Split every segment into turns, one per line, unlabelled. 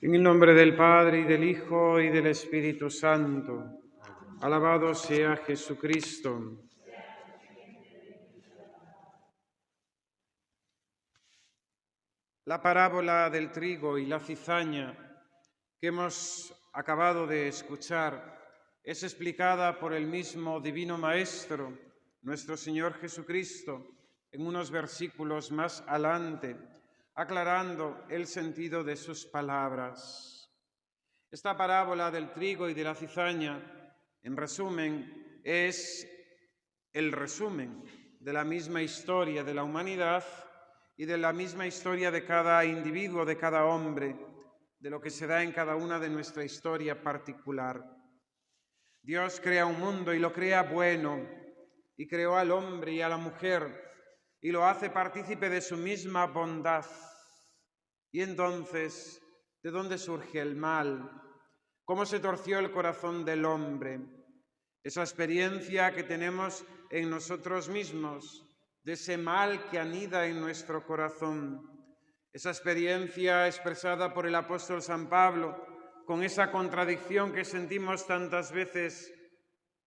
En el nombre del Padre, y del Hijo, y del Espíritu Santo. Alabado sea Jesucristo. La parábola del trigo y la cizaña que hemos acabado de escuchar es explicada por el mismo Divino Maestro, nuestro Señor Jesucristo, en unos versículos más adelante, aclarando el sentido de sus palabras. Esta parábola del trigo y de la cizaña, en resumen, es el resumen de la misma historia de la humanidad y de la misma historia de cada individuo, de cada hombre, de lo que se da en cada una de nuestra historia particular. Dios crea un mundo y lo crea bueno, y creó al hombre y a la mujer, y lo hace partícipe de su misma bondad. Y entonces, ¿de dónde surge el mal? ¿Cómo se torció el corazón del hombre? Esa experiencia que tenemos en nosotros mismos, de ese mal que anida en nuestro corazón. Esa experiencia expresada por el apóstol San Pablo, con esa contradicción que sentimos tantas veces,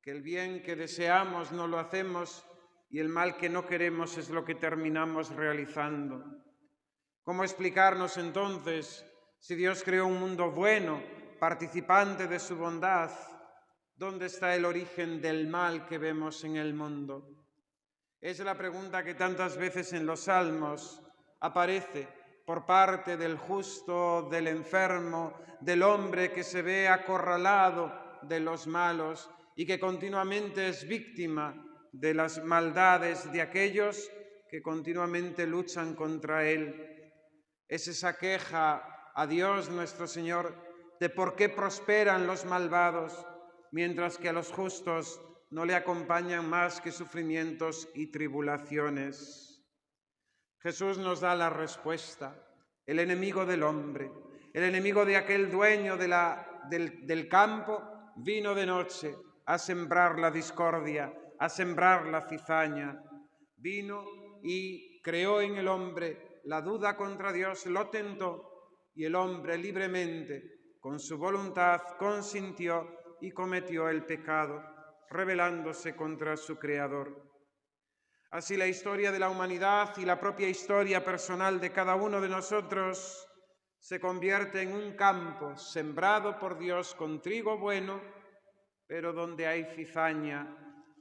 que el bien que deseamos no lo hacemos y el mal que no queremos es lo que terminamos realizando. ¿Cómo explicarnos entonces, si Dios creó un mundo bueno, participante de su bondad, dónde está el origen del mal que vemos en el mundo? Es la pregunta que tantas veces en los Salmos aparece por parte del justo, del enfermo, del hombre que se ve acorralado de los malos y que continuamente es víctima de las maldades de aquellos que continuamente luchan contra él. Es esa queja a Dios nuestro Señor de por qué prosperan los malvados, mientras que a los justos no le acompañan más que sufrimientos y tribulaciones. Jesús nos da la respuesta. El enemigo del hombre, el enemigo de aquel dueño del campo, vino de noche a sembrar la discordia, a sembrar la cizaña. Vino y creó en el hombre la duda contra Dios, lo tentó, y el hombre libremente, con su voluntad, consintió y cometió el pecado, rebelándose contra su Creador. Así la historia de la humanidad y la propia historia personal de cada uno de nosotros se convierte en un campo sembrado por Dios con trigo bueno, pero donde hay cizaña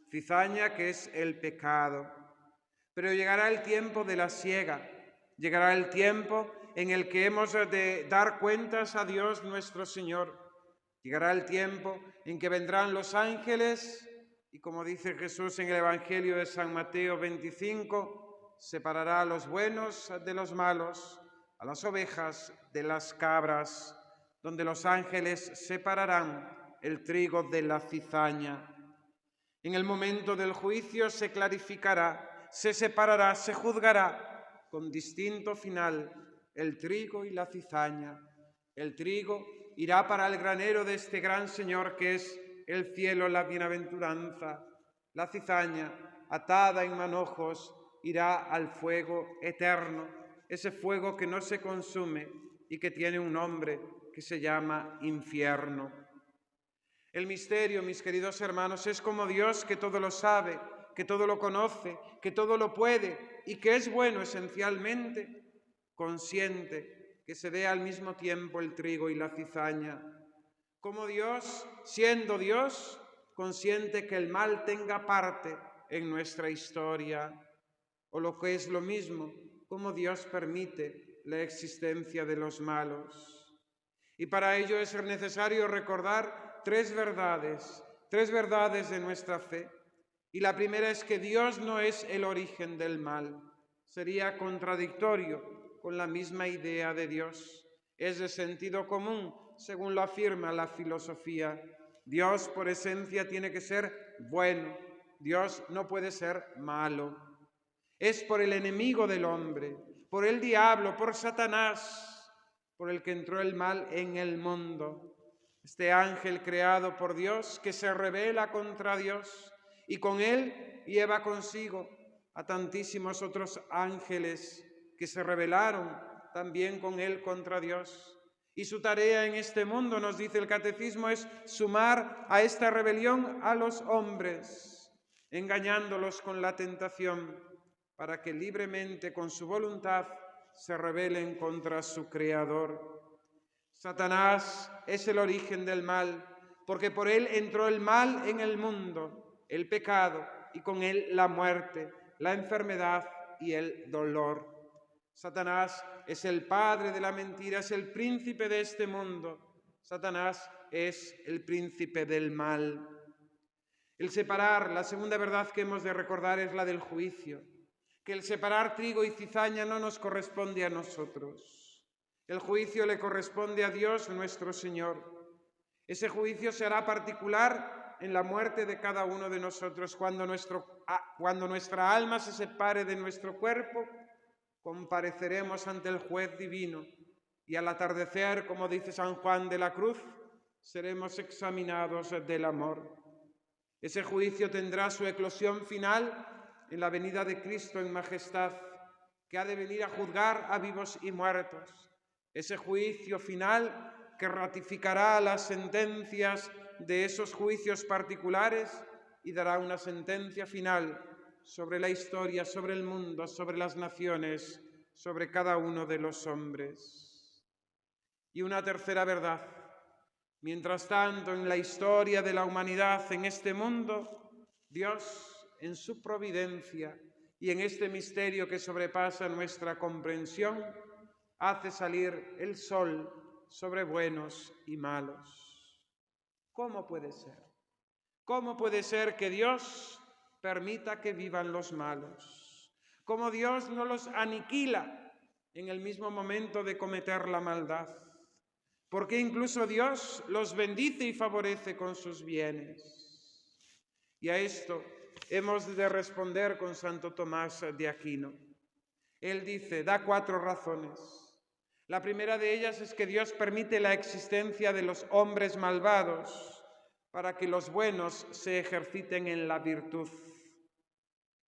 que es el pecado. Pero llegará el tiempo de la siega, llegará el tiempo en el que hemos de dar cuentas a Dios nuestro Señor. Llegará el tiempo en que vendrán los ángeles y, como dice Jesús en el Evangelio de San Mateo 25, separará a los buenos de los malos, a las ovejas de las cabras, donde los ángeles separarán el trigo de la cizaña. En el momento del juicio se clarificará, se separará, se juzgará con distinto final el trigo y la cizaña. El trigo irá para el granero de este gran Señor que es el cielo, la bienaventuranza. La cizaña, atada en manojos, irá al fuego eterno, ese fuego que no se consume y que tiene un nombre que se llama infierno. El misterio, mis queridos hermanos, es como Dios que todo lo sabe, que todo lo conoce, que todo lo puede y que es bueno esencialmente, consiente que se dé al mismo tiempo el trigo y la cizaña. Como Dios, siendo Dios, consiente que el mal tenga parte en nuestra historia, o lo que es lo mismo, como Dios permite la existencia de los malos. Y para ello es necesario recordar tres verdades de nuestra fe. Y la primera es que Dios no es el origen del mal. Sería contradictorio con la misma idea de Dios. Es de sentido común, según lo afirma la filosofía. Dios por esencia tiene que ser bueno. Dios no puede ser malo. Es por el enemigo del hombre, por el diablo, por Satanás, por el que entró el mal en el mundo. Este ángel creado por Dios que se rebela contra Dios y con él lleva consigo a tantísimos otros ángeles que se rebelaron también con él contra Dios. Y su tarea en este mundo, nos dice el Catecismo, es sumar a esta rebelión a los hombres, engañándolos con la tentación, para que libremente, con su voluntad, se rebelen contra su Creador. Satanás es el origen del mal, porque por él entró el mal en el mundo, el pecado, y con él la muerte, la enfermedad y el dolor. Satanás es el padre de la mentira, es el príncipe de este mundo. Satanás es el príncipe del mal. El separar, la segunda verdad que hemos de recordar es la del juicio, que el separar trigo y cizaña no nos corresponde a nosotros. El juicio le corresponde a Dios nuestro Señor. Ese juicio será particular en la muerte de cada uno de nosotros. Cuando nuestra alma se separe de nuestro cuerpo, compareceremos ante el juez divino y al atardecer, como dice San Juan de la Cruz, seremos examinados del amor. Ese juicio tendrá su eclosión final en la venida de Cristo en majestad, que ha de venir a juzgar a vivos y muertos. Ese juicio final que ratificará las sentencias de esos juicios particulares y dará una sentencia final sobre la historia, sobre el mundo, sobre las naciones, sobre cada uno de los hombres. Y una tercera verdad: mientras tanto, en la historia de la humanidad, en este mundo, Dios, en su providencia y en este misterio que sobrepasa nuestra comprensión, hace salir el sol sobre buenos y malos. ¿Cómo puede ser? ¿Cómo puede ser que Dios permita que vivan los malos? ¿Cómo Dios no los aniquila en el mismo momento de cometer la maldad? ¿Por qué incluso Dios los bendice y favorece con sus bienes? Y a esto hemos de responder con Santo Tomás de Aquino. Él dice, da 4 razones. La primera de ellas es que Dios permite la existencia de los hombres malvados para que los buenos se ejerciten en la virtud,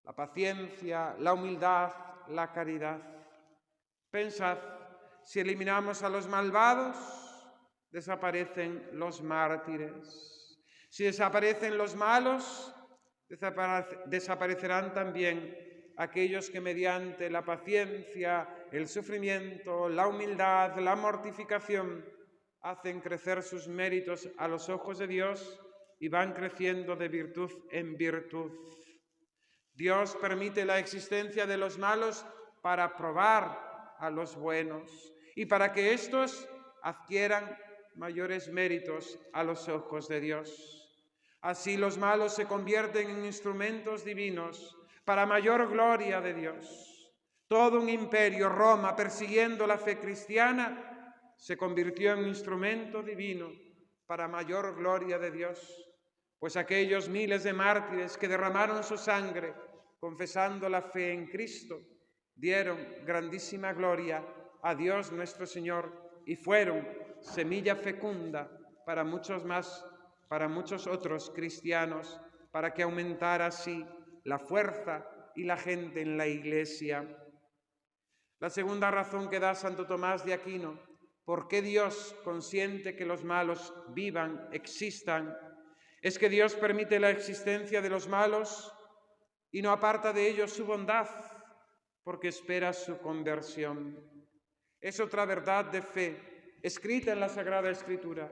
la paciencia, la humildad, la caridad. Pensad, si eliminamos a los malvados, desaparecen los mártires. Si desaparecen los malos, desaparecerán también aquellos que mediante la paciencia, el sufrimiento, la humildad, la mortificación, hacen crecer sus méritos a los ojos de Dios y van creciendo de virtud en virtud. Dios permite la existencia de los malos para probar a los buenos y para que éstos adquieran mayores méritos a los ojos de Dios. Así los malos se convierten en instrumentos divinos para mayor gloria de Dios. Todo un imperio, Roma, persiguiendo la fe cristiana, se convirtió en instrumento divino para mayor gloria de Dios, pues aquellos miles de mártires que derramaron su sangre confesando la fe en Cristo, dieron grandísima gloria a Dios nuestro Señor y fueron semilla fecunda para muchos otros cristianos, para que aumentara así la fuerza y la gente en la Iglesia. La segunda razón que da Santo Tomás de Aquino, ¿por qué Dios consiente que los malos vivan, existan? Es que Dios permite la existencia de los malos y no aparta de ellos su bondad, porque espera su conversión. Es otra verdad de fe, escrita en la Sagrada Escritura.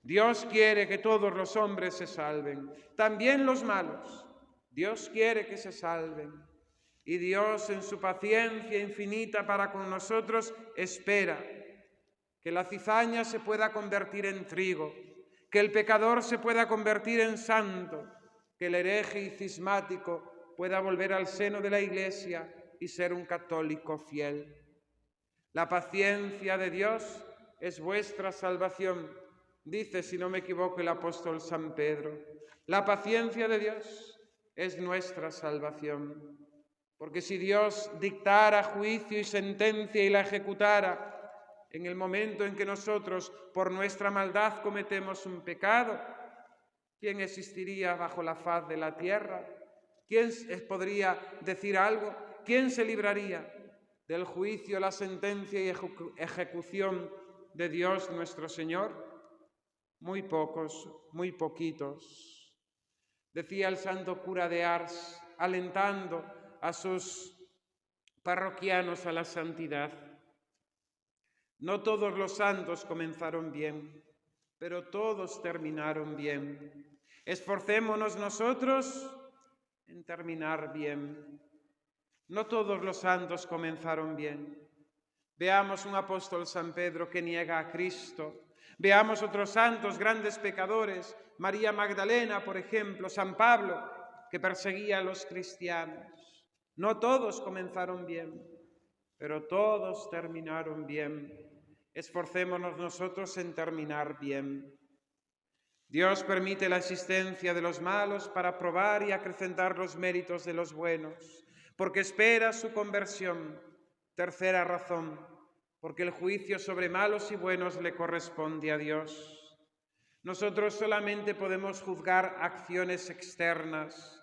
Dios quiere que todos los hombres se salven, también los malos. Dios quiere que se salven. Y Dios, en su paciencia infinita para con nosotros, espera que la cizaña se pueda convertir en trigo, que el pecador se pueda convertir en santo, que el hereje y cismático pueda volver al seno de la Iglesia y ser un católico fiel. La paciencia de Dios es vuestra salvación, dice, si no me equivoco, el apóstol San Pedro. La paciencia de Dios es nuestra salvación. Porque si Dios dictara juicio y sentencia y la ejecutara en el momento en que nosotros, por nuestra maldad, cometemos un pecado, ¿quién existiría bajo la faz de la tierra? ¿Quién podría decir algo? ¿Quién se libraría del juicio, la sentencia y ejecución de Dios nuestro Señor? Muy pocos, muy poquitos. Decía el santo cura de Ars, alentando a sus parroquianos a la santidad: no todos los santos comenzaron bien, pero todos terminaron bien. Esforcémonos nosotros en terminar bien. No todos los santos comenzaron bien. Veamos un apóstol, San Pedro, que niega a Cristo. Veamos otros santos, grandes pecadores, María Magdalena, por ejemplo, San Pablo, que perseguía a los cristianos. No todos comenzaron bien, pero todos terminaron bien. Esforcémonos nosotros en terminar bien. Dios permite la existencia de los malos para probar y acrecentar los méritos de los buenos, porque espera su conversión. Tercera razón, porque el juicio sobre malos y buenos le corresponde a Dios. Nosotros solamente podemos juzgar acciones externas,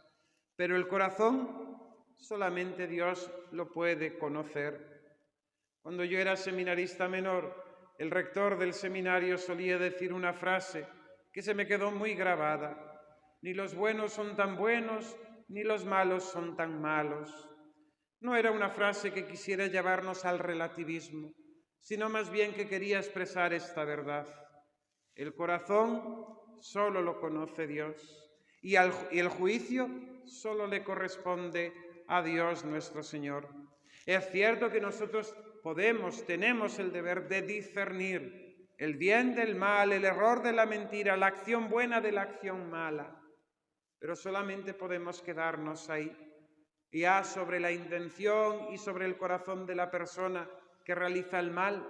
pero el corazón solamente Dios lo puede conocer. Cuando yo era seminarista menor, el rector del seminario solía decir una frase que se me quedó muy grabada: ni los buenos son tan buenos, ni los malos son tan malos. No era una frase que quisiera llevarnos al relativismo, sino más bien que quería expresar esta verdad. El corazón solo lo conoce Dios, y el juicio solo le corresponde a Dios nuestro Señor. Es cierto que nosotros tenemos el deber de discernir el bien del mal, el error de la mentira, la acción buena de la acción mala, pero solamente podemos quedarnos ahí. Ya sobre la intención y sobre el corazón de la persona que realiza el mal,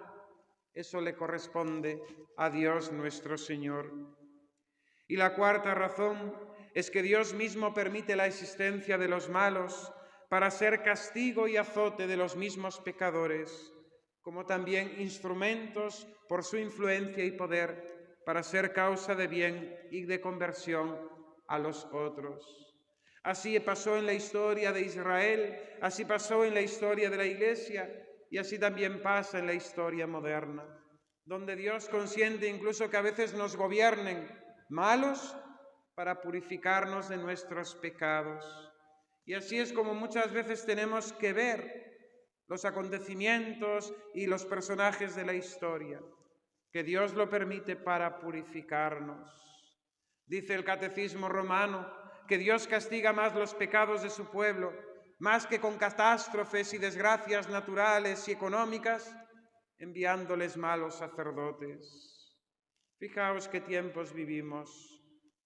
eso le corresponde a Dios nuestro Señor. Y la cuarta razón es que Dios mismo permite la existencia de los malos para ser castigo y azote de los mismos pecadores, como también instrumentos por su influencia y poder para ser causa de bien y de conversión a los otros. Así pasó en la historia de Israel, así pasó en la historia de la Iglesia y así también pasa en la historia moderna, donde Dios consiente incluso que a veces nos gobiernen malos para purificarnos de nuestros pecados. Y así es como muchas veces tenemos que ver los acontecimientos y los personajes de la historia, que Dios lo permite para purificarnos. Dice el Catecismo Romano que Dios castiga más los pecados de su pueblo, más que con catástrofes y desgracias naturales y económicas, enviándoles malos sacerdotes. Fijaos qué tiempos vivimos.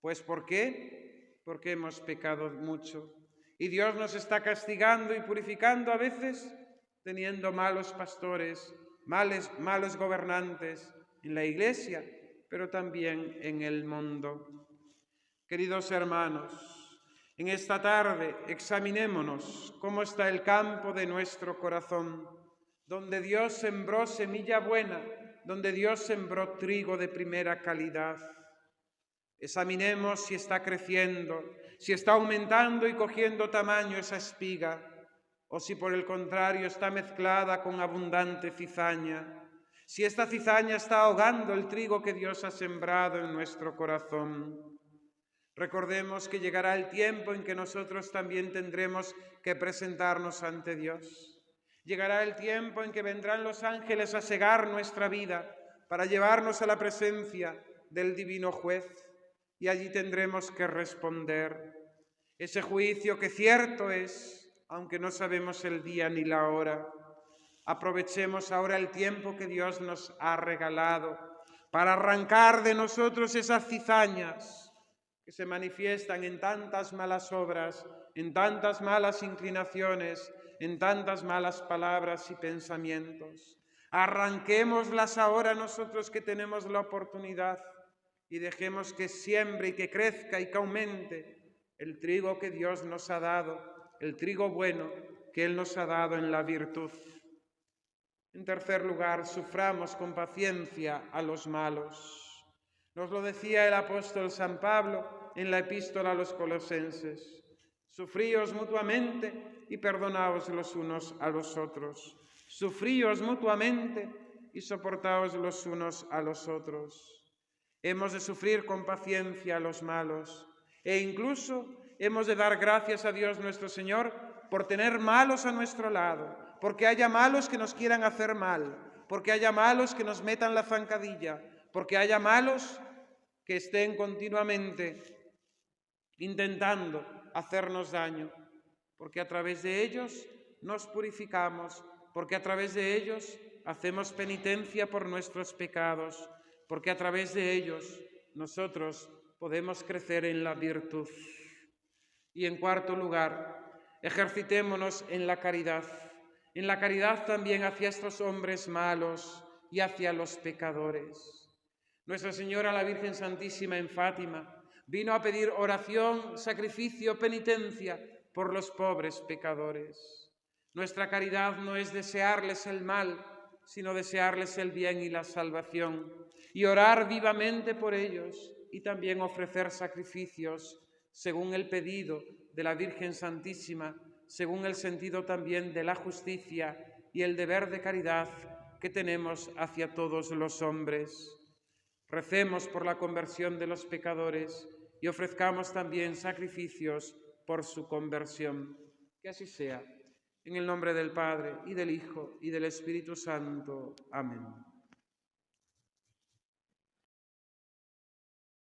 Pues ¿por qué? Porque hemos pecado mucho. Y Dios nos está castigando y purificando a veces teniendo malos pastores, malos gobernantes en la Iglesia, pero también en el mundo. Queridos hermanos, en esta tarde examinémonos cómo está el campo de nuestro corazón, donde Dios sembró semilla buena, donde Dios sembró trigo de primera calidad. Examinemos si está creciendo, si está aumentando y cogiendo tamaño esa espiga, o si por el contrario está mezclada con abundante cizaña, si esta cizaña está ahogando el trigo que Dios ha sembrado en nuestro corazón. Recordemos que llegará el tiempo en que nosotros también tendremos que presentarnos ante Dios. Llegará el tiempo en que vendrán los ángeles a segar nuestra vida para llevarnos a la presencia del divino juez, y allí tendremos que responder. Ese juicio que cierto es, aunque no sabemos el día ni la hora. Aprovechemos ahora el tiempo que Dios nos ha regalado para arrancar de nosotros esas cizañas que se manifiestan en tantas malas obras, en tantas malas inclinaciones, en tantas malas palabras y pensamientos. Arranquémoslas ahora nosotros que tenemos la oportunidad y dejemos que siembre y que crezca y que aumente el trigo que Dios nos ha dado, el trigo bueno que Él nos ha dado en la virtud. En tercer lugar, suframos con paciencia a los malos. Nos lo decía el apóstol San Pablo en la epístola a los Colosenses: sufríos mutuamente y perdonaos los unos a los otros. Sufríos mutuamente y soportaos los unos a los otros. Hemos de sufrir con paciencia a los malos e incluso hemos de dar gracias a Dios nuestro Señor por tener malos a nuestro lado, porque haya malos que nos quieran hacer mal, porque haya malos que nos metan la zancadilla, porque haya malos que estén continuamente intentando hacernos daño, porque a través de ellos nos purificamos, porque a través de ellos hacemos penitencia por nuestros pecados, porque a través de ellos nosotros podemos crecer en la virtud. Y en cuarto lugar, ejercitémonos en la caridad también hacia estos hombres malos y hacia los pecadores. Nuestra Señora, la Virgen Santísima en Fátima, vino a pedir oración, sacrificio, penitencia por los pobres pecadores. Nuestra caridad no es desearles el mal, sino desearles el bien y la salvación, y orar vivamente por ellos, y también ofrecer sacrificios según el pedido de la Virgen Santísima, según el sentido también de la justicia y el deber de caridad que tenemos hacia todos los hombres. Recemos por la conversión de los pecadores y ofrezcamos también sacrificios por su conversión. Que así sea. En el nombre del Padre, y del Hijo, y del Espíritu Santo. Amén.